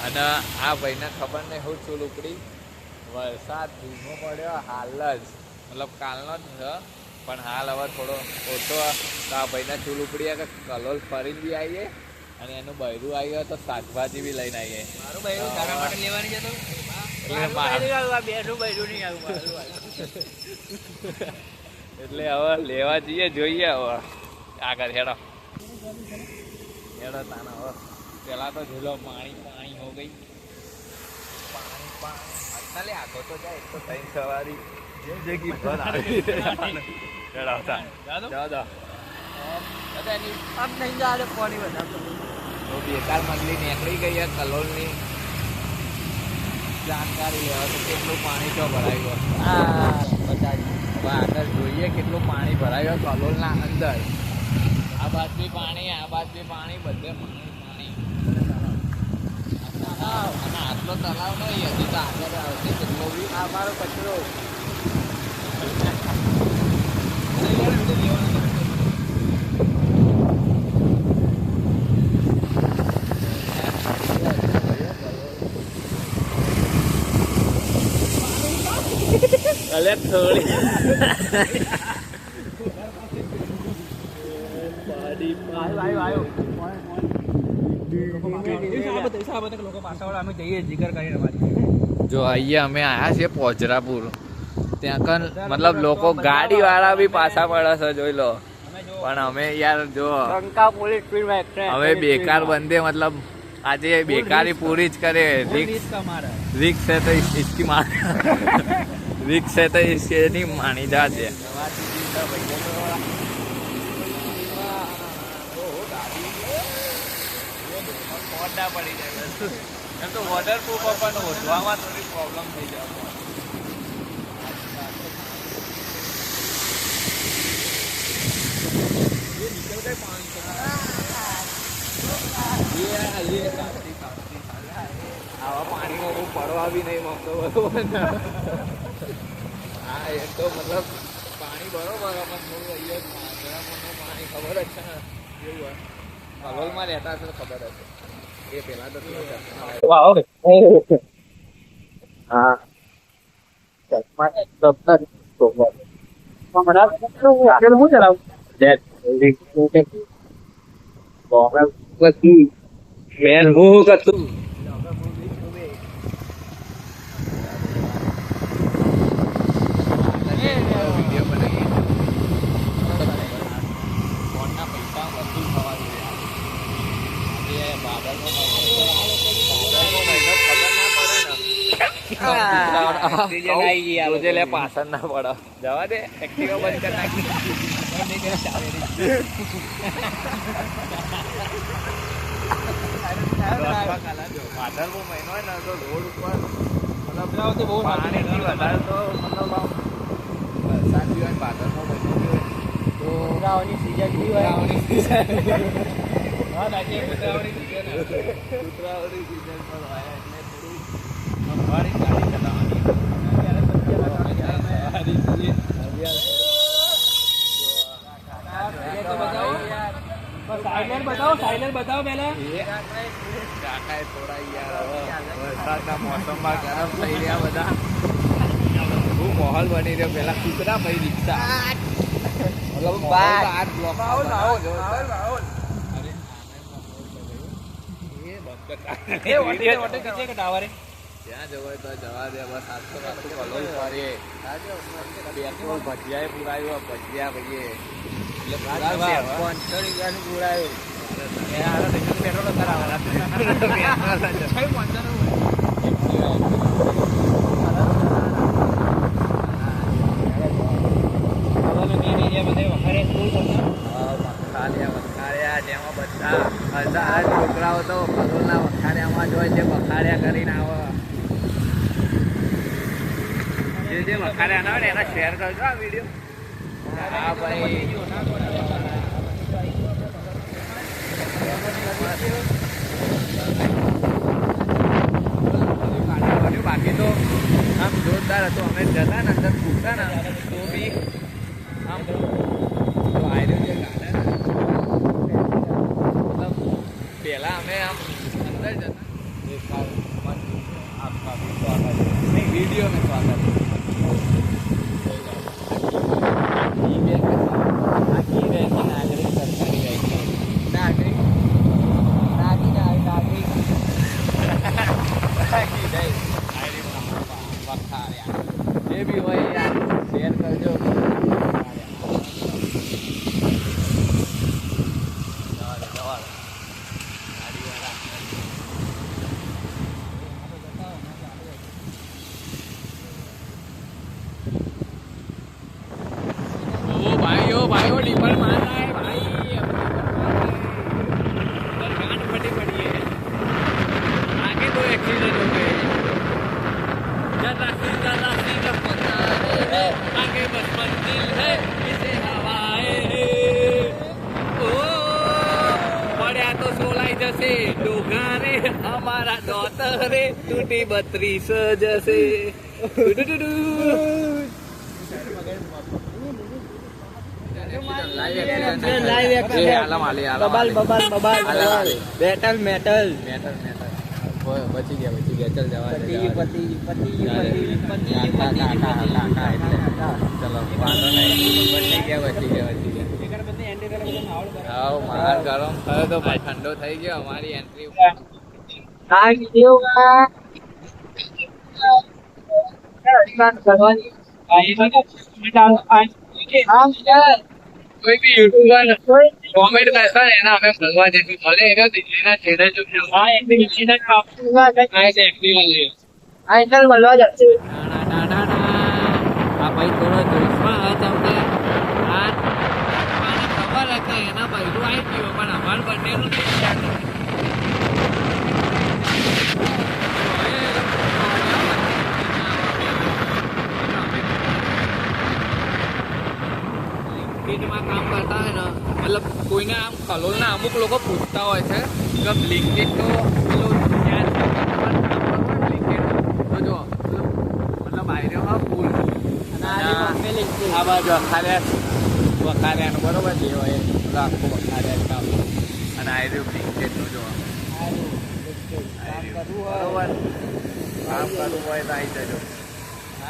અને આ ભાઈને ખબર નહીં હું ચૂલ ઉપડી વરસાદ ધીમો પડ્યો હાલ જ મતલબ કાલનો જ છે પણ હાલ હવે થોડો ઓછો તો આ ભાઈને ચૂલ ઉપડી કે કલોલ ફરીને બી આવીએ અને એનું બૈરું આવ્યો તો શાકભાજી બી લઈને આવીએ. મારું બૈરું તારા માટે લેવાની છે તો એટલે હવે લેવા જઈએ જોઈએ હવે આગળ હેડો હેડો તાના હવે પેલા તો ઝૂલો પાણી પાણી હો ગઈ પાણી પાણી અત્યારે આગો તો જાય એક તો ત્રણ સવારી જગ્યા ભર આવી હેડાવતા જાઓ આમ નહીં જાય પાણી વધારતો તો બેકાર મગલી નીકળી ગઈ કલોલની જાણકારી લેવા તો કેટલું પાણી તો ભરાયું હા બતાવી હવે આગળ જોઈએ કેટલું પાણી ભરાયું કલોલના અંદર આ બાદ બી પાણી બધે પાણી અને આટલો તલાવ નહીં હજી તો આગળ આવશે કેટલો બી આ મારો કચરો અલે થોડી જો અહીંયા અમે આયા છીએ પોજરાપુર ત્યાં કન મતલબ લોકો ગાડી વાળા બી પાછા પડે છે જોઈ લો પણ અમે યાર જો હવે બેકાર બંધે મતલબ આજે બેકારી પૂરી જ કરે રિક્સ છે તો इसकी मार રિક્સ છે તો इसकी માની જાજે પડી જાય એમ તો વોટર પ્રૂફ પણ ઓઢવામાં થોડી પ્રોબ્લેમ થઈ જાય આવા પાણીમાં હું પડવા બી નહીં માંગતો બરોબર હા એ તો મતલબ પાણી બરોબર પણ થોડું અહીંયા પાણી ખબર જ છે ને એવું કલોલમાં રહેતા હશે તો ખબર હશે એ પેલા તો પાછળ ના પડો જવા દે એક્ટિવા બંધ કરી નાખી ભાદરવો મહિનો હોય ને તો રોડ ઉપર મતલબ પાણીથી વધારે તો મતલબ વરસાદ બી હોય ભાદરવો મહિનો બી હોય તો કૂતરાઓની સીઝન બી હોય કૂતરાઓની સીઝન પણ હોય એટલે થોડું સંભાળી ગાડી ચલાવવાની સાયલર બતાવો પેલા કાકા થોડા યાર વરસાદના મોસમમાં ગરમ થઈ રહ્યા બધા શું માહોલ બની રહ્યો પેલા કૂતરા ભાઈ રિક્ષા ત્યાં જવાય તો જવા દે બસ આખો આખું કલોલ ફરીએ પેટ્રોલ ભજીયા પુરાયું ભજીયા ભાઈએ પેટ્રોલ વખાડ્યા જેમાં બધા છોકરાઓ તો કલોલના વખાડ્યામાં જ હોય છે વખાડ્યા કરીને આવે જે વખાડ્યા ના હોય ને એના શેર કરજો આ વિડીયો હા ભાઈ બાકી તો આમ જોરદાર હતું અમે જતા ને અંદર પૂછતા ને તો બી આમ વાયરો જે ગાર્ડન મતલબ પહેલા અમે આમ અંદર જતા नहीं वीडियो में स्वागत नागरिक सरकारी नागरिक ये भी हो यार शेयर कर जो भाई वो डिपर मार रहा है भाई गांड फटी पड़ी है आगे दो एक्सीडेंट हो गए जरा सी का पता है आगे बस मंजिल है इसे हवाए ओ पड़ा तो सोलाई जैसे डोगा रे हमारा डॉटर रे टूटी 32 जैसे लाइव एक्शन बबाल मेटल मेटल बची गया चल जवा पति चलो वांधो नहीं बची गया आओ मार गरम થયો તો ભાઈ ઠંડો થઈ ગયો અમારી એન્ટ્રી કોઈ બી યુટ્યુબર કોમેન્ટ કરતા ને એના અમે ભરવા જઈશું ભલે એનો દિલ્હીના છેડે જો આ એક્ટિવિટી ના કાપવા આ એક્ટિવિટી આ ઇન્ટર મળવા જશે આ ભાઈ થોડો જોશમાં ચમકે આ મને ખબર હતી એના ભાઈ આવી ગયો પણ અમાર બંનેનું નહીં ચાલે કામ કરતા હોય ને મતલબ કોઈને આમ કલોલના અમુક લોકો પૂછતા હોય છે કે બ્લિંકિટ તો પેલું ત્યાં બ્લિંકિટ તો જો મતલબ આયરો હા ફૂલ આ બાજુ વખાર્યાનું બરોબર જે હોય આખું વખાર્યા કામ અને આયરો બ્લિંકિટનું જો બરોબર કામ કરવું હોય તો આવી જજો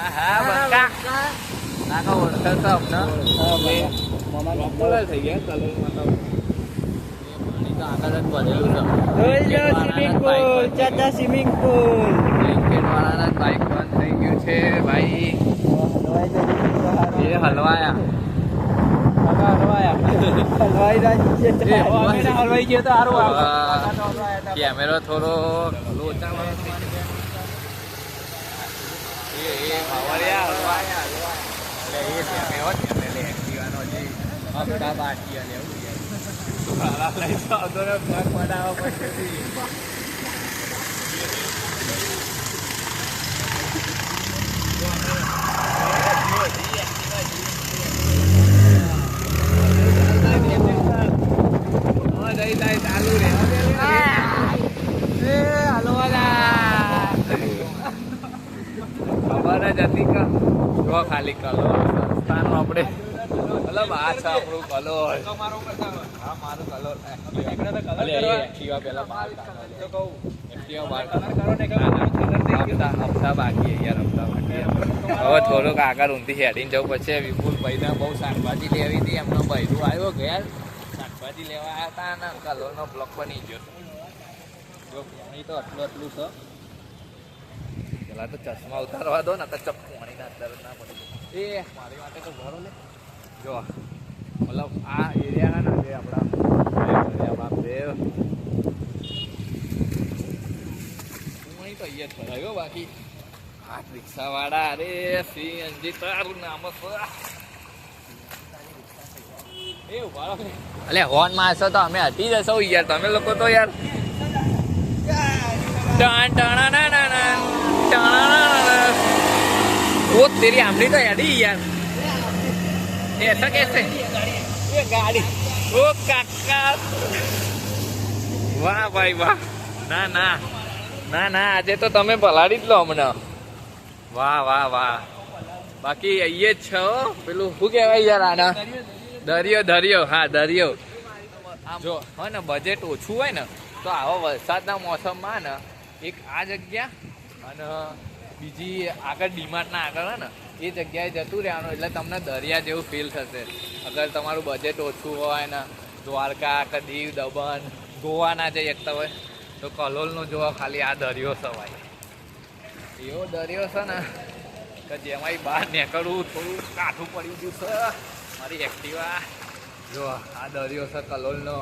હા બકા નાનો ઓળખે તો અમને પોપ્યુલર થઈ ગયા કલોલમાં તો પાણી તો આગળ જ ભરેલું સ્વિમિંગ પુલ બ્લેન્કેટ વાળાના બાઇક બંધ થઈ ગયું છે ભાઈ એ હલવાઈ ગયો તો સારું કેમેરો થોડો લોચા હપ્તા બાકી લેવું લઈ આવતો ને પગ પડાવવા પછી ચાલુ રે ખબર જ હતી કે જો ખાલી કલો સંસ્થાનું આપણે મતલબ આ છે આપણું કલો હા મારું કલો એક્ટિવા પેલા બાર હપ્તા બાકી યાર હપ્તા બાકી હવે થોડુંક આગળ ઊંધી હેડીને જવું પછી વિપુલ ભાઈને બહુ શાકભાજી લેવી હતી એમનો બૈરું આવ્યો ઘેર શાકભાજી લેવા આવ્યા હતા અને કલોનો બ્લોક બની ગયો જો પાણી તો આટલું છે પેલા તો ચશ્મા ઉતારવા દો ને તો પાણી ના અંદર ના પડી એ મારી માટે તો ભરો લે જો મતલબ આ એરિયા ના જે આપણા બાપદેવ પાણી તો અહીંયા જ ભરાયો બાકી આ રિક્ષા વાળા અરે સીએનજી તારું નામ એ ઉભા અલે હોર્ન મારશો તો અમે હટી જશો યાર તમે લોકો તો યાર वो तेरी आमनी तो याद ही यार ऐसा कैसे ये गाड़ी ओ काका वाह भाई वाह ના ના ના ના આજે તો તમે પલાળી જ લો હમણાં વાહ વાહ વાહ બાકી અહીંયા જ છો પેલું શું કહેવાય યાર આના દરિયો દરિયો હા દરિયો જો હા ને બજેટ ઓછું હોય ને તો આવા વરસાદના મોસમમાં ને એક આ જગ્યા અને બીજી આગળ ડીમાર્ટના આગળ હે ને એ જગ્યાએ જતું રહેવાનું એટલે તમને દરિયા જેવું ફીલ થશે. અગર તમારું બજેટ ઓછું હોય ને દ્વારકા કે દીવ દમણ ગોવા ના જઈ શકતા હોય તો કલોલનો જોવા ખાલી આ દરિયો સવાય. એવો દરિયો છે ને કે જેમાંય બહાર નીકળવું થોડું કાઠું પડી ગયું છે. મારી એક્ટિવા જો આ દરિયો છે કલોલનો,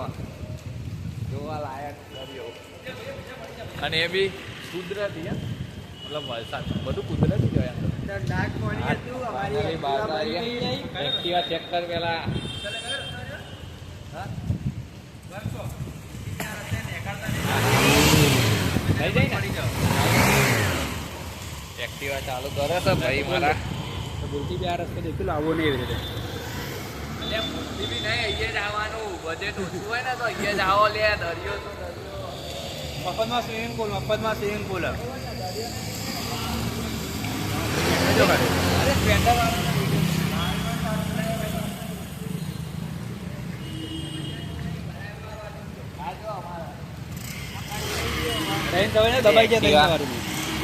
જોવા લાયક દરિયો. અને એ બી કુદરતી મતલબ વલસાડ બધું કુદરતી જ હોય. એક્ટિવા ચેક કર પેલા. એક્ટિવા ચાલુ કરે છે ભાઈ મારા. બોલતી બી આ રસ્તે દેખું આવો નહીં એવી રીતે. બી નહીં અહીંયા જ આવવાનું. બજેટ ઓછું હોય ને તો અહીંયા જ આવો લે. દરિયો તો દરિયો. મફતમાં સ્વિમિંગ પુલ. અરે સ્પેન્ડર દબાઈ ગયા.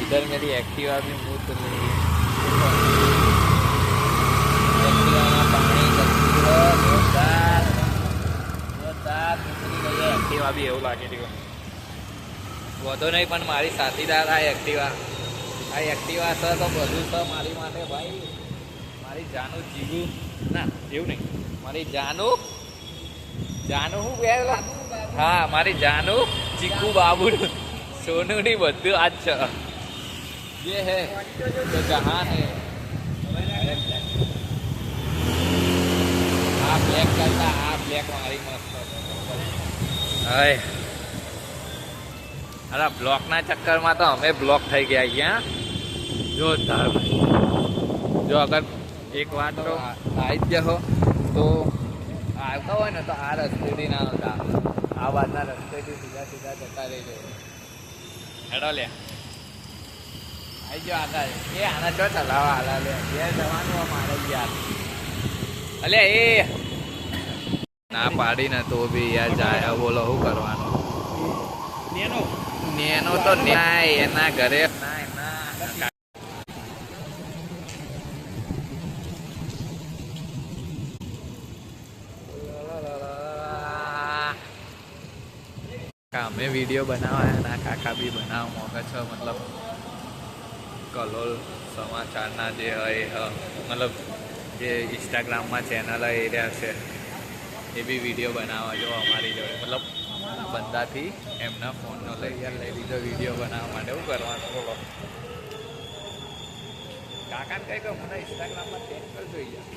इधर मेरी एक्टिवा भी मूत रही. एक्टिवा भी એવું લાગે છે. વધો નહીં પણ મારી સાથીદાર આ એક્ટિવા છે તો બધું છે મારી માટે ભાઈ. મારી જાનું જીગું ના એવું નહીં, મારી જાનું હું બે હા મારી જાનું ચીકુ બાબુ સોનું ની બધું આજ છે. ये है जो जहान है. આ બ્લેક કરતા આ બ્લેક મારી મસ્ત. હાય અરે બ્લોકના ચક્કરમાં તો અમે બ્લોક થઈ ગયા અહીંયા. જોરદાર ભાઈ. જો અગર એક વાત તો આવી જ હો તો આવતા હોય ને તો આ રસ્તેથી ના આવતા, આ બાજના રસ્તેથી સીધા જતા રહેજો. હેડો લે આવી જાઓ આગળ. એ આના ચો ચલાવવા હાલા લે એ જવાનું અમારે યાર. અલે એ ના પાડી ને તો બી યાર જાય. બોલો શું કરવાનું. નેનો તો ના એના ઘરે અમે વિડીયો બનાવ્યા ના કાકા બી બનાવવા મોકે છે. મતલબ કલોલ સમાચારના જે હોય મતલબ જે ઇન્સ્ટાગ્રામમાં ચેનલ હોય એરિયા છે એ બી વિડીયો બનાવવા જો અમારી જોડે. મતલબ બધાથી એમના ફોનનો લઈ લીધો વિડીયો બનાવવા માટે. શું કરવાનું બોલો. કાકાને કહી કહું મને ઇન્સ્ટાગ્રામમાં ચેક કરજો યાર.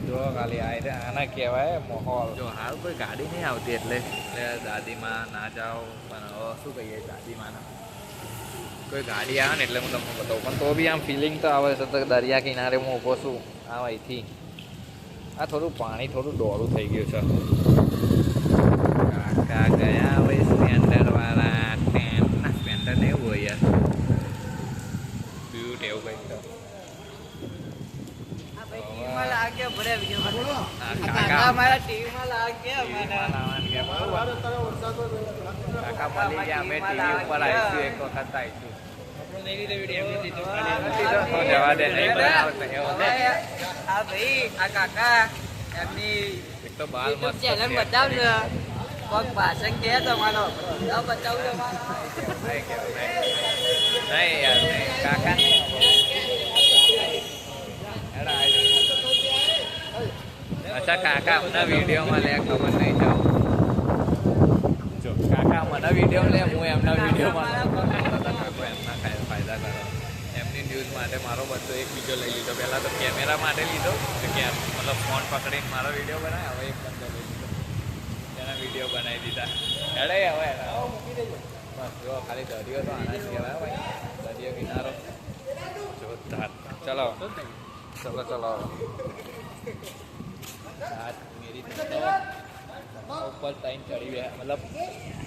જો ખાલી આના કહેવાય માહોલ. જો હાલ કોઈ ગાડી નહીં આવતી એટલે દાદીમાં ના જાઓ. પણ શું કહીએ દાદીમાં કોઈ ગાડી આવે ને એટલે હું તમને બતાવું. પણ તો બી આમ ફિલિંગ તો આવે છે. તો દરિયા કિનારે હું ઊભો છું આ અહીંથી. આ થોડું પાણી થોડું ડોળું થઈ ગયું છે. કાકા ગયા ભાઈ સ્પેન્ડર વાળા. ના સ્પેન્ડર ને એવું હોય યાર બ્યુટ એવું કંઈક તો. કાકા મળી ગયા. અમે ટીવી ઉપર આવીશું એક વખત આવીશું. જવા દે નહીં બનાવશે. હા ભાઈ આ કાકા એમની એક તો બાલ મસ્ત ચેનલ બતાવજો. કોક ભાષણ કે તમારો બતાવજો. નહીં યાર નહીં કાકા નહીં. અચ્છા કાકા અમને વિડીયોમાં લે ખબર નહીં જાઓ. જો કાકા મને વિડીયો લે હું એમના વિડીયોમાં કાકો એમના ફાયદા કરો. એમની ન્યૂઝ માટે મારો બધો એક બીજો લઈ લીધો. પહેલાં તો કેમેરા માટે લીધો કે મતલબ ફોન પકડીને મારો વિડીયો બનાવે. હવે એક બંધો લઈ લીધો એના વિડીયો બનાવી દીધા. હેડે હવે મૂકી દેજો બસ. જો ખાલી દરિયો તો આના જ કહેવાય ભાઈ. દરિયો કિનારો જોરદાર. ચલો ચલો મેરી ઉપર ટાઈમ ચડી ગયા. મતલબ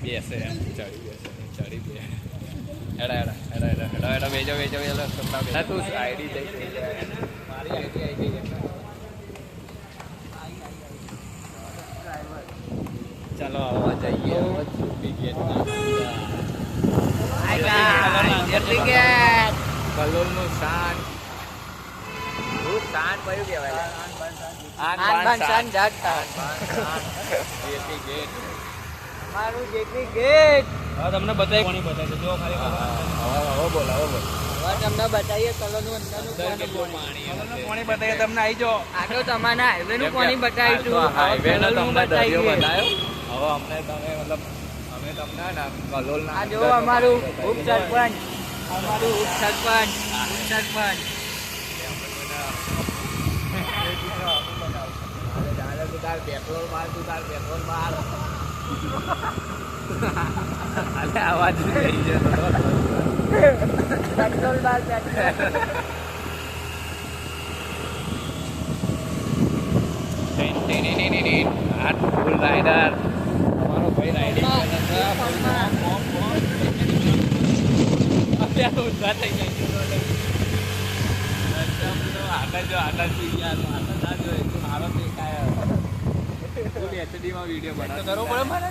બેસે એમ ચડી બેસે ચડી બે. એડા બેજો તું આઈડી જઈ થઈ જાય. મારી આઈડી આવી ગઈ. ચાલો આવવા જઈએ. કલોલનું શાન હું શાન કયું કહેવાય આન બાન શાન જાટ જેપી ગેટ અમારું જેપી ગેટ હવે તમને બતાવી કોની બતાવી જો ખાલી હવે બોલ હવે તમને બતાવીએ કલોલનું અંદરનું કોની બતાવીએ તમને આવી જાઓ આગળ તમારા હાઈવે નું પાણી બતાવીશું હાઈવે નો તમને દરિયો બતાવીએ. બતાવ્યો હવે અમને તમે મતલબ અમે તમને ને કલોલના આ જો અમારું ઉપ સરપંચ અમારું ઉપ સરપંચ પેટ્રોલ માર તું તાર પેટ્રોલ માર અલે આવાજ થઈ જતો પેટ્રોલ બાર પેટ્રોલ હાથ ફૂલ રાઈડર અમારો ભાઈ રાઈડિંગ વિડીયો બનાવો કરવો પડે મારે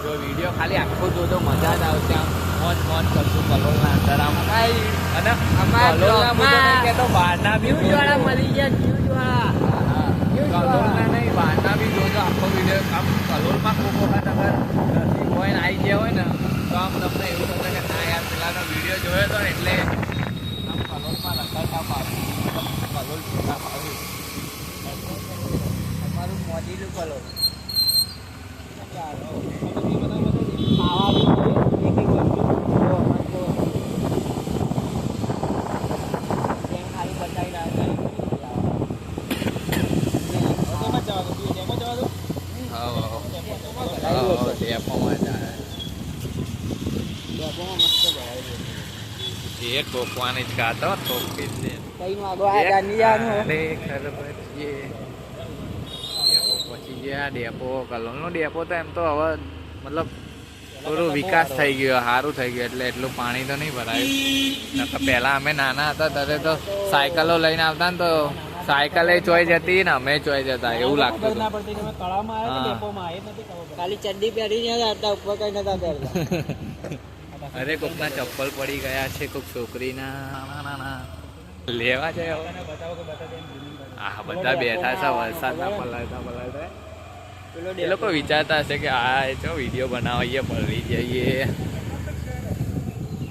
જો વિડીયો ખાલી આખો જોજો મજા જ આવશે આમ મોજ કરશું કલોલના અંદર આમ અને કલોલના હું તો નહીં કહેતો બહારના બી ન્યૂઝ વાળા મળી ગયા ન્યૂઝ વાળા કલોલના નહીં બહારના બી જોજો આખો વિડીયો આમ કલોલમાં ખૂબ વખત અગર નસીબ હોય ને આવી ગયા હોય ને તો આમ તમને એવું થશે કે ના યાર પેલાનો વિડીયો જોયો હતો ને એટલે આમ કલોલમાં રખડતા પાડ્યું કલોલ જોતા પાડ્યું અમારું મોજીલું કલોલ એ ટોકવાની જ કાતો ટોકી દે કઈ માગો આ જાની જાનું પછી ગયા ડેપો કલોલનો ડેપો તો એમ તો હવે મતલબ થોડું વિકાસ થઈ ગયો સારું થઈ ગયું એટલે એટલું પાણી તો નહીં ભરાયું પહેલા અમે નાના હતા ત્યારે તો સાયકલો લઈને આવતા ને તો સાયકલે ચોઈ જતી ને અમે ચોઈ જતા એવું લાગતું હતું. ખાલી ચડ્ડી પહેરીને જ આવતા ઉપર કઈ નતા પહેરતા અરે કોકના ચપ્પલ પડી ગયા છે કોક છોકરીના લેવા જાય હા બધા બેઠા છે વરસાદના પલાળતા એ લોકો વિચારતા હશે કે આ જો વિડીયો બનાવીએ પલળી જઈએ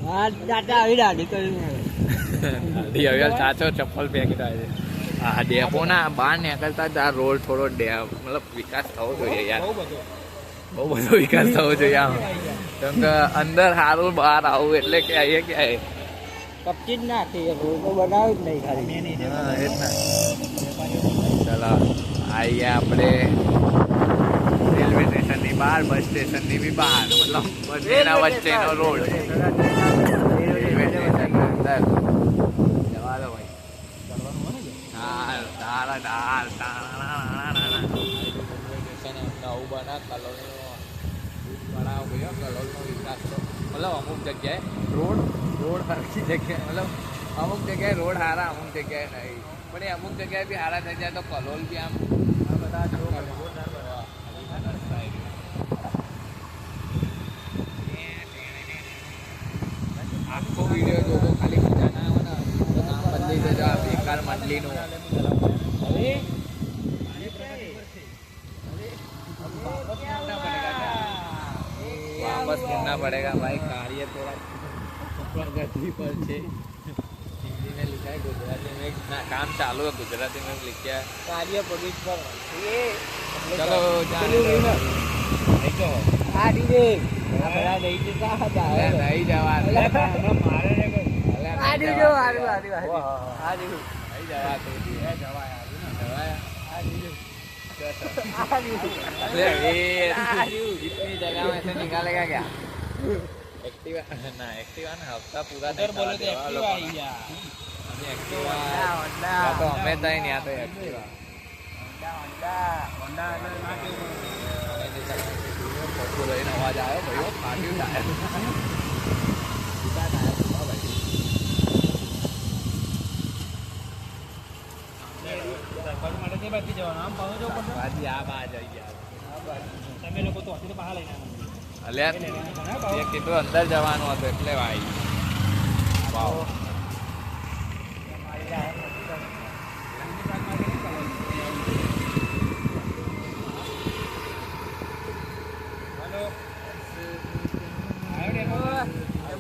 હા દાદા આવી દાઢી કરી હવે સાચો ચપ્પલ ફેંકતા છે હા ડેપો ના બહાર નીકળતા જ આ રોડ થોડો મતલબ વિકાસ થવો જોઈએ યાર બહુ બધો વિકાસ થવો જોઈએ આમ કેમ કે અંદર સારું બહાર આવું એટલે કે એ ક્યાં કપચી જ નાખી રોડ તો બનાવ્યું જ નહીં ખાલી હા એ જ ને ચલો આવીએ આપણે રેલવે સ્ટેશનની બહાર બસ સ્ટેશનની બી બહાર મતલબ બંનેના વચ્ચેનો રોડ રેલવે સ્ટેશનની અંદર જવા દો ભાઈ નવું બના કલોલનો બનાવ ગયો કલોલનો વિકાસ તો મતલબ અમુક જગ્યાએ રોડ હરખી જગ્યાએ મતલબ અમુક જગ્યાએ રોડ સારા અમુક જગ્યાએ નહીં પણ એ અમુક જગ્યાએ બી સારા થઈ જાય તો કલોલ બી આમ બધા આખો વિડીયો જોતો ખાલી મજા ના આવે ને તો નામ બદલી દેજો આ બેકાર મંડલીનું वापस मुड़ना पड़ेगा भाई कार्य थोड़ा गति पर છે हिंदी में लिखा है गुजराती में ना काम चालू है गुजराती में लिखा है કાર્ય પગીચ પર એ चलो આ દીજે આપણા નહીં જતા હતા नहीं जवा આ દીજો આરું આરું આ દીજો नहीं जवा तो जवा आ દીજો इतनी जगह में से निकालेगा क्या एक्टिवा ना एक्टिवा ना हफ्ता पूरा नहीं बोले तो एक्टिवा ही यार एक्टिवा तो हमें तो नहीं आता एक्टिवा होंडा फोटो लઈને અવાજ આવ્યો ભાઈઓ ફાટ્યું ટાયર માટે બાકી જવાનું આમ પાછો જવું પડશે બાજી આ બાજ આવી ગયા તમે લોકો તો હતી તો બહાર લઈને આવ્યા. અલ્યા એ કીધું અંદર જવાનું હતું એટલે ભાઈ વાવ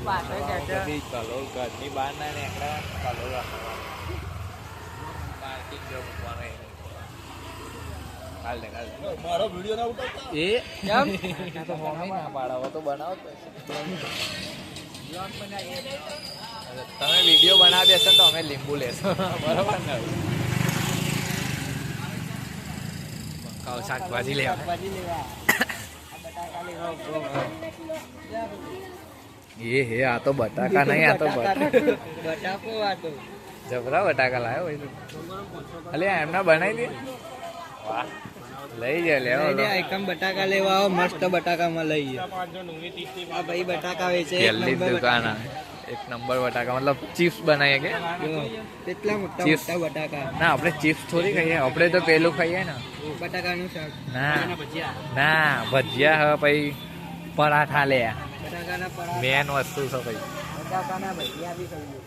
પાછળ જશે. બધી કલોલ ઘરની બહાર ના નીકળે કલોલ રાખવાનું પાર્કિંગ જો મૂકવાનું એ કાલ દે મારો વિડીયો ના ઉતારતા. એ કેમ તો મમ્મી ના પાડાવો તો બનાવો જ તમે વિડીયો બનાવી દેશો તો અમે લીંબુ લેશો બરોબર ને કાવ શાકભાજી લેવા શાકભાજી લેવા. આ બટાકા લેવા ઉભો. એ હે આ તો બટાકા નહીં આ તો બટાકો આ તો. જબરા બટાકા લાવ્યો ભાઈ અલે એમના બનાવી દે વાહ લઈ જાય લેવો લઈને એકમ બટાકા લેવા આવો મસ્ત બટાકામાં લઈએ. 500 ડુંગળી 30 આ ભાઈ બટાકા વેચે એક પહેલી નંબર દુકાન આ. એક નંબર બટાકા મતલબ ચિપ્સ બનાવીએ કે બટાકા. કેટલા મોટા ચિપ્સ. મોટા બટાકા. ના આપણે ચિપ્સ થોડી ખાઈએ આપણે તો પેલું ખાઈએ ને બટાકાનું શાક. ના ભજીયા. ના ભજીયા હવે પછી પરાઠા લે બટાકાના પરાઠા. મેન વસ્તુ છે ભાઈ બટાકાના ભજીયા બી ખાઈએ.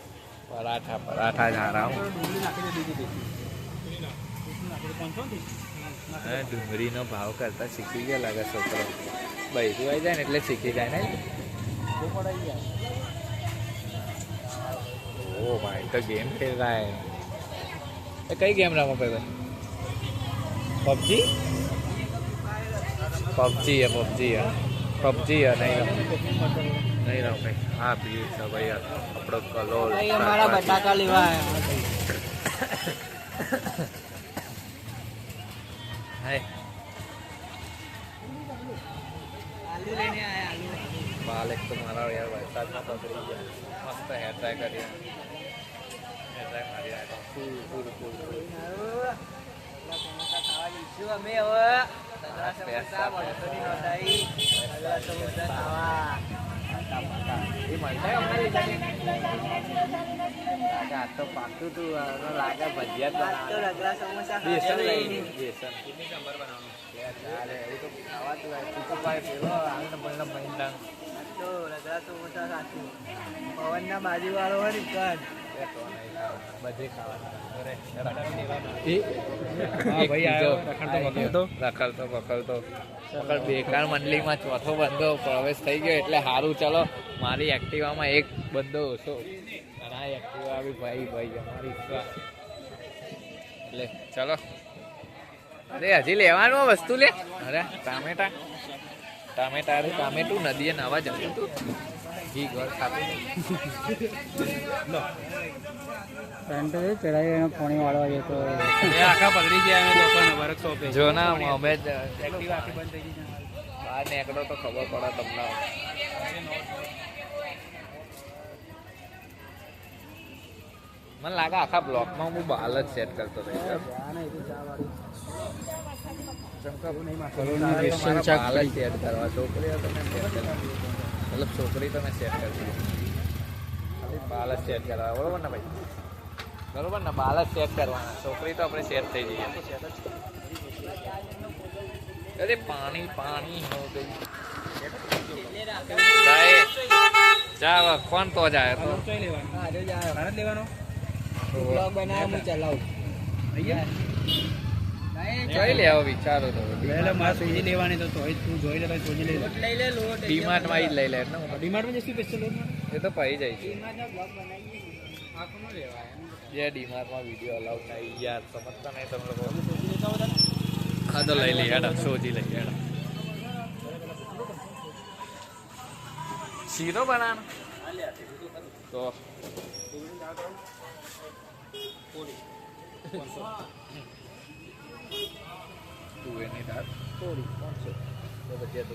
પરાઠા જારા હું ડુંગળી નાખીને દીધી હતી. નાખીને 500 ડુંગળીનો ભાવ કરતા શીખી ગયા લાગે છોકરો બૈરું આવી જાય ને એટલે શીખી જાય ને ઓ ભાઈ તો गेम खेल रहा है એ કઈ ગેમ રમો ભાઈ પબજી પબજી है नहीं रहो भाई हाँ भीड़ सब भाई अपड़ो कलोल ભાઈ અમારા બટાકા લેવા આવ્યા. है આલુ લઈને આયા આલુ. बाल एक तो मारा यार वरसाद में पकड़ी गया मस्त हेयर ट्राई करिए हेयर ट्राई मारी आया फूल फूल फूल ખાવા જઈશું અમે હવે. સમોસા વળતરની નોંધાઈ. સમોસા ખાવા. ये मनता है हमारे લાગે આ તો પાકું તું લાગે ભજીયા તો રગડા સમોસા बेसन ખાવા नहीं बेसन કિડની સાંભાર બનાવવાનું. चाले ये तो खावाતું હોય તું ભાઈ પેલો આને બોલના મહિના તો રગડા સમોસા સાચું. પવનના બાજુવાળો હોય ને કર. બધે ખાવાનું અરે હા ભાઈ આવ્યો. રખડતો પકડતો બેકાર મંડળીમાં ચોથો બંધો પ્રવેશ થઈ ગયો એટલે સારું ચલો મારી એક્ટિવામાં એક બંધો ઓછો અને આ એક્ટિવા બી ભાઈ અમારી ઈચ્છા એટલે ચલો અરે હજી લેવાનું આ વસ્તુ લે અરે ટામેટા ટામેટું નદીએ નાવા જવું તું ઘી ઘર ખાતું ચડાવી પાણી વાળવા જતો. એ આખા પલળી ગયા અમે લોકોને વર્કશોપે. જો ના અમે એક્ટિવા આખી બંધ થઈ ગઈ છે. બહાર નીકળો તો ખબર પડે તમને મને લાગે આખા બ્લોકમાં હું બાલ જ સેટ કરતો રહ્યો સેટ કરવા છોકરીઓ તમે સેટ કરવા મતલબ છોકરી તમે સેટ કરતી બાલ જ સેટ કરવા બરોબર ને ભાઈ બરોબર ને બાલ જ સેટ કરવાના છોકરી તો આપણે સેટ થઈ જઈએ અરે પાણી હો ગઈ જા કોણ તો જાય તો ચોઈ લેવાનું. ભારત લેવાનો. બ્લોગ બનાવ હું ચલાવું. જોઈ લે હવે વિચારો તો એટલે મારે સોજી લેવાની તો તોય તું જોઈ લે ભાઈ સોજી લઈ લે. લઈ લે લોટ. ડીમાર્ટ માં જ લઈ લે ને ડીમાર્ટમાં જઈશું પેસ્ટ લોટ. એ તો પડી જાય છે બ્લોગ બનાવીએ. આખું ન લેવાય. જે ડીમાર્ટ માં વિડીયો અલાઉ થાય યાર સમજતા નહીં તમે લોકો સોજી લેતા હોય ને. હા તો લઈ લઈએ હેડા સોજી લઈએ હેડા શીરો બનાવવાનો તો તુવેરની દાળ થોડી 500 તો બચ્યા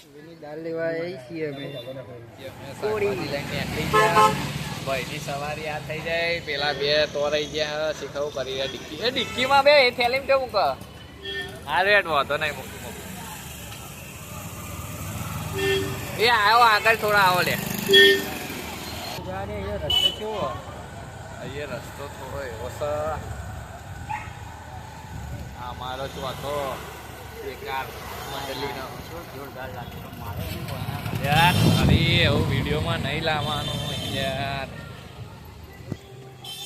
તુવેરની દાળ લેવા આવી છીએ અમે. ભાઈની સવારી આ થઈ જાય પેલા બે તો રહી ગયા શીખવું કરી રહ્યા ડિક્કી એ ડિક્કીમાં બે એ થેલીમાં કેવું મૂક આ રેટ વાંધો નહીં મૂકી એ આવ્યો આગળ થોડા આવો લે રસ્તો કેવો અહીંયા રસ્તો થોડો એવો છે. આ મારો ચોથો બેકાર મંડળીનો. જોરદાર લાગે મારે યાર અરે એવું વિડીયોમાં નહીં લાવવાનું યાર.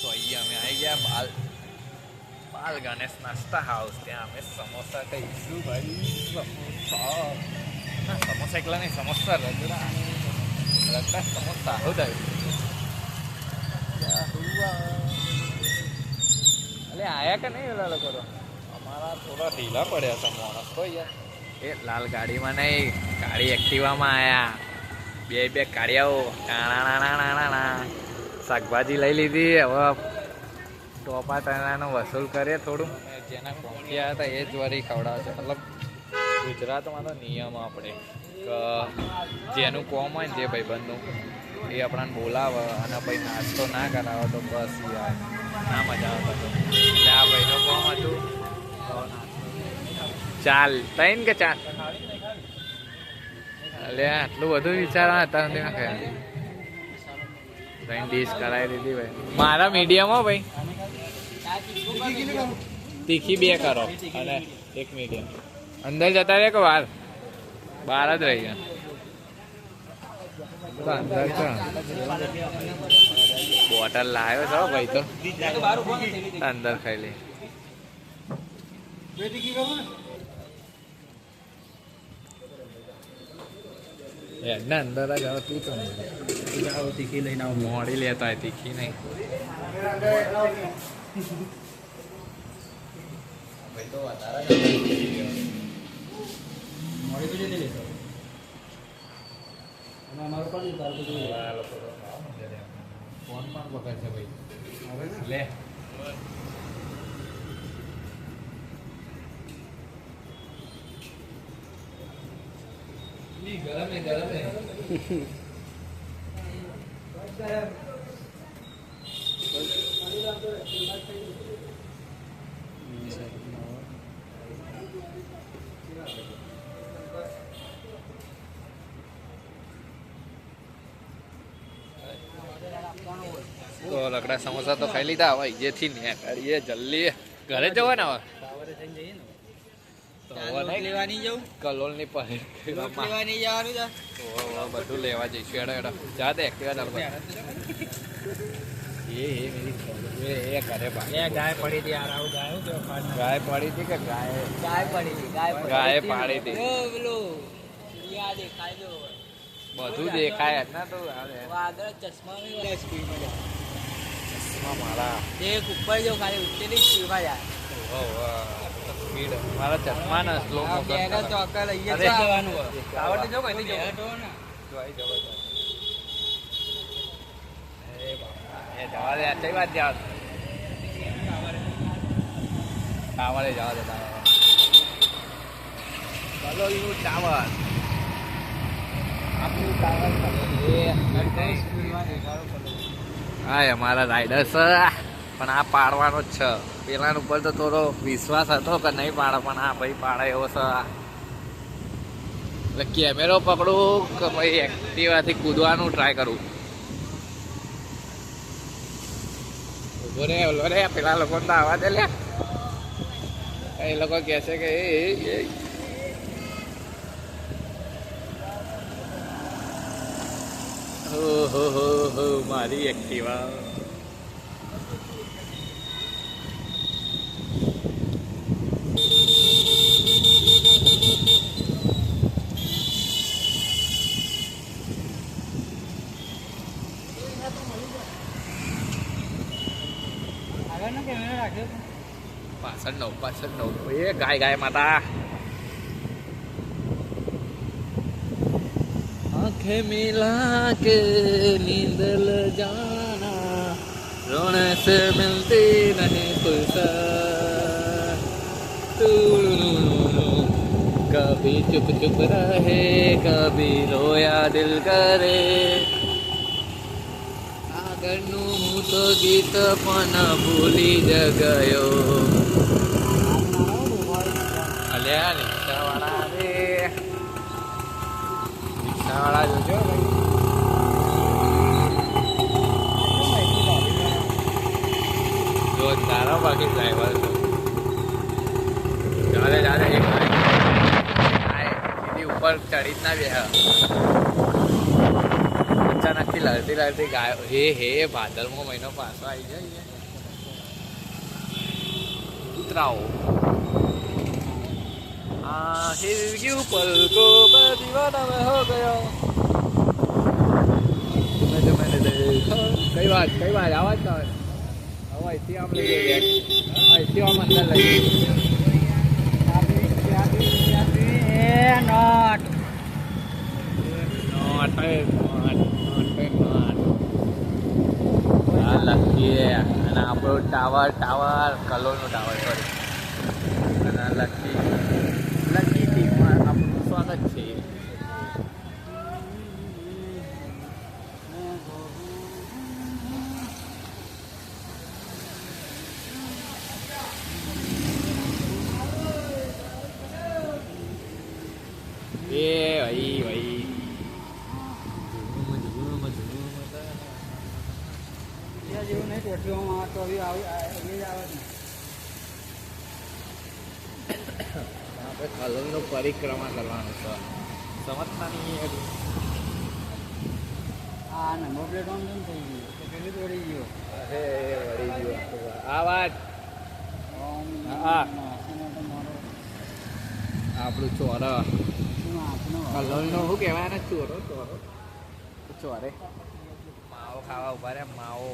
તો અહીંયા અમે આવી ગયા બાલ બાલ ગણેશ નાસ્તા હાઉસ. ત્યાં અમે સમોસા ખાઈશું ભાઈ. સમોસા ના સમોસા એકલા નહીં, સમોસા રગડા રગડા સમોસા હું અલે આયા કે નહીં ઓલા લોકો તો? અમારા થોડા ઢીલા પડ્યા છે માણસ તો યાર. એ લાલ ગાડીમાં નહીં, ગાડી એક્ટિવામાં આયા. બે કાળિયાઓ ટાણા શાકભાજી લઈ લીધી. હવે ટોપા તણાનું વસૂલ કરીએ થોડું. જેના પહોંચ્યા હતા એ જ વળી ખવડાવે છે. મતલબ ગુજરાતમાં તો નિયમ આપણે કે જેનું કોમ હોય ને જે ભાઈબંધનું એ આપણને બોલાવે અને પછી નાસ્તો ના કરાવે તો બસ યાર ના મજા આવે. એટલે આ ભાઈનું કોમ હતું. ચાલ ત્રણ કે ચાર એટલે આટલું બધું વિચારવા હતા ત્રણ ડીશ કરાવી દીધી ભાઈ. મારા મીડિયમ હો ભાઈ. તીખી 2 કરો અને 1 મીડિયમ. અંદર જતા રહે કે બહાર? બહાર જ રહી ગયા તો અંદર છે. બોટલ લાવ્યો છો ભાઈ તો અંદર ખાઈ લે. એના અંદર જ હવે તું તો તીખી લઈને આવું. મોડી લેતા હોય તીખી નહીં. ભાઈ તો મોડી તો જતી લેતો અને અમારું પણ તારું બધું ફોન પણ પકડ છે ભાઈ. લે ગરમ હે ગરમ હે. તો રગડા સમોસા તો ખાઈ લીધા. હવે જેથી ને કરીએ જલ્દી ઘરે જવાના હવે. તો હવે નહીં લેવાની જાઉં કલોલની પાસે લેવાની જવાનું છે. બધું લેવા જઈશું. એડો એડો જા દે એક્ટિવા ચાલુ કર. એ ઘરે ગાય પડી હતી યાર. આવું ગાય પડી હતી કે ગાય ગાય પડી હતી ગાય પાડી હતી. પેલું યાદ દેખાય જો બધું દેખાય જ ના. તો વાદળ ચશ્મા મારા એક ઉપર જો ખાલી ઉઠેલી સ્પીડમાં જાય. સ્પીડ મારા ચશ્મા ને સ્લો મોશન ચોક્કસ લઈએ અરે, જવાનું આવડે જો કઈ જવું જવા દે કઈ વાત જાવ ટાવરે જવા દે. ચાલો એવું ટાવર હા અમારા રાઈડર છે પણ આ પાડવાનો જ છે. પેલા ઉપર તો થોડો વિશ્વાસ હતો કે નહીં પાડે પણ આ ભાઈ પાડે એવો છે. એટલે કેમેરો પકડું કે ભાઈ એક્ટિવાથી કૂદવાનું ટ્રાય કરું. ઉભો રે પેલા લોકો તો આવા દે લે. એ લોકો કહે છે કે એ હો મારી એક્ટિવા. આગળનો કેમેરા રાખ્યો પાછળ નો એ ગાય માતા. आँखें मिला के नींद ल जाना रोने से मिलती नहीं फुर्सत कभी चुप चुप रहे कभी रोया दिल करे આગળનું હું તો ગીત પણ ભૂલી જ ગયો. અલ્યા રિક્ષાવાળા રે રિક્ષાવાળા જોજો બાકી ડ્રાઈવર છો ચાલે ચાલે એક સીધી ઉપર ચડી જ ના બે અચાનકથી લડતી લડતી ગાયો હે ભાદરમો મહિનો પાછો આવી જાય ઉતરાવો હિરગ્યું પલકો પર દીવાના મેં હો ગયો કઈ વાત આવાજ ના આવે હવે અહીંથી આમ લઈ જઈએ અહીંથી આમ અંદર લઈ લખીએ અને આપણું ટાવર કલોલનું ટાવર સોરી અને લકી ટીમમાં આપણું સ્વાગત છે એ ભાઈ જેવું નહીં ટોટીઓમાં તો હવે આવે ને આપણે કલોલનું પરિક્રમા કરવાનું છે સમજતા નહીં આ નંબર પ્લેટ ઓન થઈ ગયું તો પેલી તોડી ગયો અરે વળી ગયો આ વાત હા આપણું ચોરો કલોલનો શું કહેવાય ને ચોરો ચોરે માવો ખાવા ઉભા રે માવો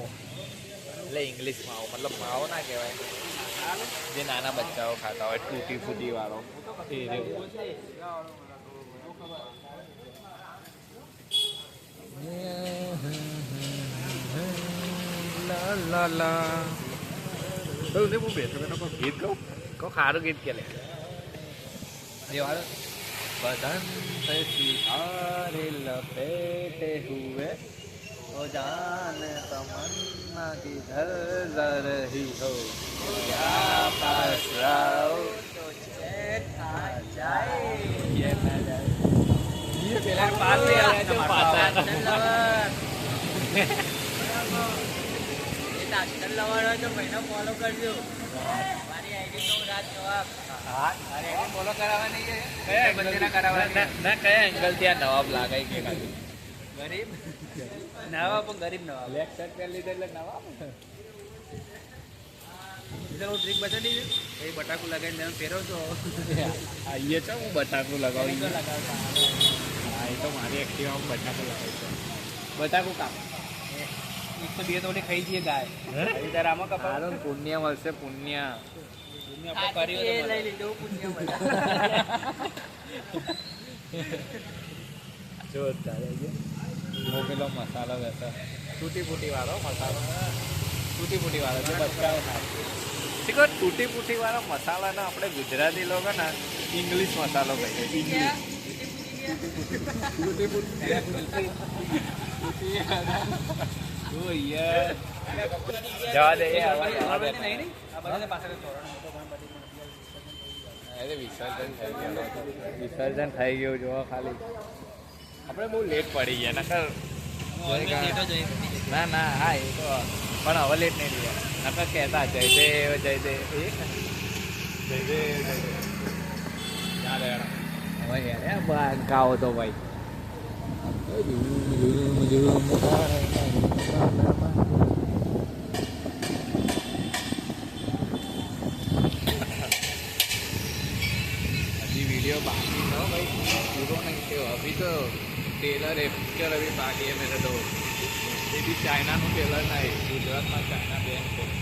એટલે ઇંગ્લિશ માવો મતલબ માવો ના કહેવાય જે નાના બચ્ચાઓ ખાતા હોય તૂટી ફૂટી વાળો એ ગીત કહું સારું ગીત કે લે बदन पे सितारे लपेटे हुए ओ जान तमन्ना किधर जा रही हो क्या पास रहो तो चैन आ जाए ये पेला पास ले आया तो पाता चल लवर जो महीना फॉलो कर दो हमारी आईडी तो रात जवाब ફોલો કરાવવા નહીં કયા બંદેના કરાવવા ના કયા એંગલ થી આ નવાબ લાગાય કે ખાલી ગરીબ નવાબ પણ ગરીબ નવાબ લેગ શર્ટ પહેરી લીધે એટલે નવાબ હું ટ્રીક બતાવી દીધી એ બટાકું લગાવીને તમે પહેરો છો આઈએ છો હું બટાકું લગાવી હા એ તો મારી એક્ટિવામાં બટાકું લગાવી છે બટાકું કામ એક તો બે તોડી ખાઈ જઈએ ગાય ત્યારે આમાં કપાળ પુણ્ય મળશે પુણ્ય પેલો મસાલો રહેશે તૂટી ફૂટી વાળો મસાલો તૂટી ફૂટી વાળો જે બચ્ચાઓ થાય તૂટી ફૂટી વાળા મસાલાને આપણે ગુજરાતી લોકો ને ઇંગ્લિશ મસાલો કહીએ ઇંગ્લિશ તૂટી ફૂટી જવા દે વિસર્જન થઈ ગયું જોવા ખાલી આપણે બહુ લેટ પડી ગયા નકર ના હા એ તો પણ હવે લેટ નહીં થયા નકર કહેતા જય દેવ ચાલે હવે ગાઓ તો ભાઈ वीडियो बाकी था भाई पूरा नहीं थे अभी तो टेलर है पिक्चर अभी बाकी है मेरे तो ये भी चाइना નું टेलर ना है गुजरात में चाइना बैंक है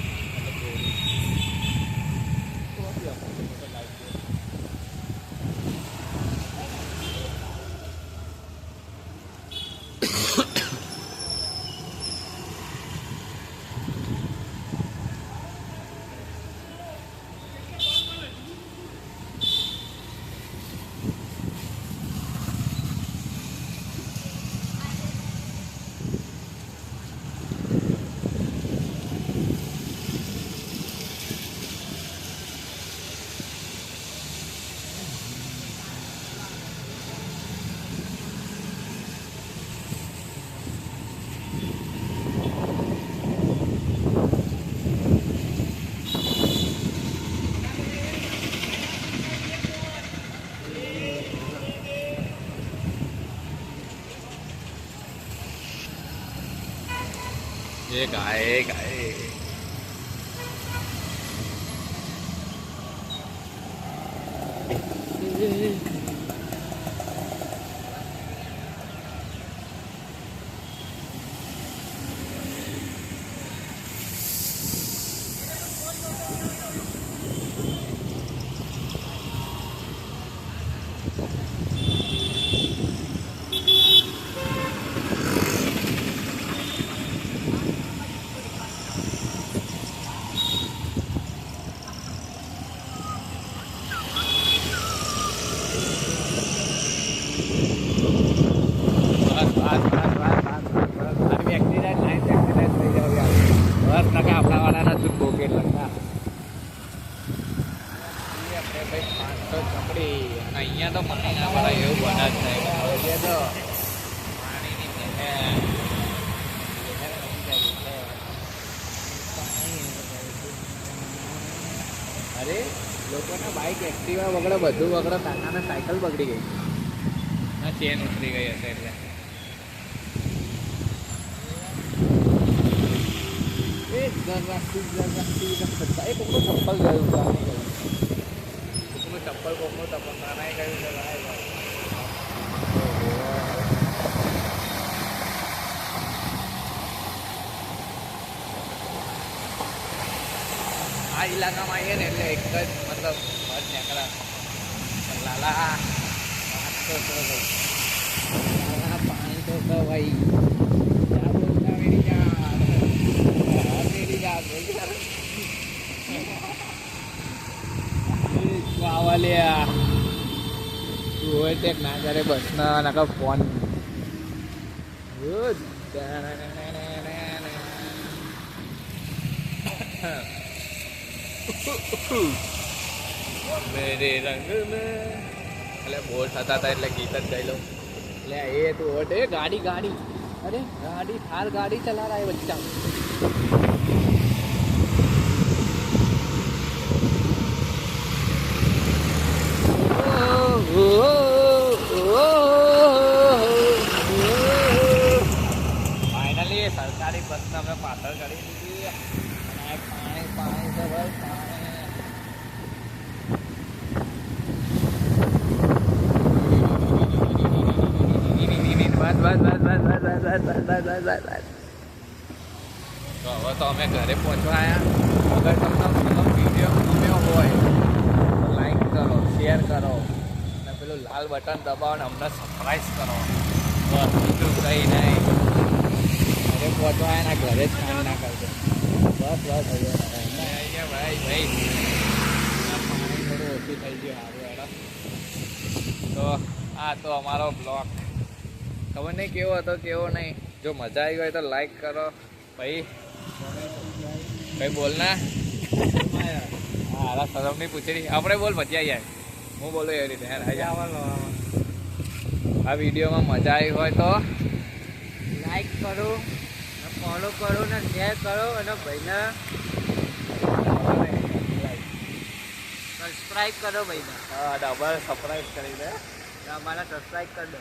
એક આય એક આય અહીંયા તો મને ના પડે એવું બને જ નહીં તો પાણીની અરે લોકોના બાઇક એક્ટિવા બગડે બધું બગડે કાકાના સાયકલ બગડી ગઈ ના ચેન ઉતરી ગઈ હશે એટલે કોકનું ચપ્પલ ગયું ચપ્પલ કોકનું ચપ્પલ નાનાઈ ગયું છે આ ઇલાકામાં આવીએ ને એટલે એક જ મતલબ મત નીકળા લાલા પાણી તો ભાઈ વાવાલ્યા તું હોય તે ના કરે બસ ના નાખા ફોન મેરે રંગ એટલે બોર થતા હતા એટલે ગીત જ ગાઈ લઉં એટલે એ તું ઓટે ગાડી ગાડી અરે ગાડી થાર ગાડી ચલા રહા હે બચ્ચા ફાઇનલી સરકારી બસને અમે પાછળ કરી દીધી અને પાણી પાણી છે ભાઈ તો હવે તો અમે ઘરે પહોંચવા આવ્યા અગર તમને વિડીયો ગમ્યો હોય તો લાઈક કરો શેર કરો અને પેલું લાલ બટન દબાવો ને અમને સબસ્ક્રાઈબ કરો બસ બીજું કંઈ નહીં ઘરે પહોંચવા આવ્યા ને ઘરે જ કામ ના કરજો બસ બસ અહીંયા ભાઈ ભાઈ પાણી થોડું ઓછું થઈ ગયું સારું હેડો તો આ તો અમારો બ્લોગ ખબર નહીં કેવો હતો કેવો નહીં જો મજા આવી હોય તો લાઈક કરો ભાઈ ભાઈ બોલ ના હા શરમ નહીં પૂછેલી આપણે બોલ મજા આવી જાય હું બોલું એવી રીતે આ વિડીયોમાં મજા આવી હોય તો લાઈક કરો ફોલો કરો ને શેર કરો અને ભાઈને સબસ્ક્રાઈબ કરો ભાઈને હા ડબલ સબસ્ક્રાઈબ કરી દે અમારા સબસ્ક્રાઈબ કરી દો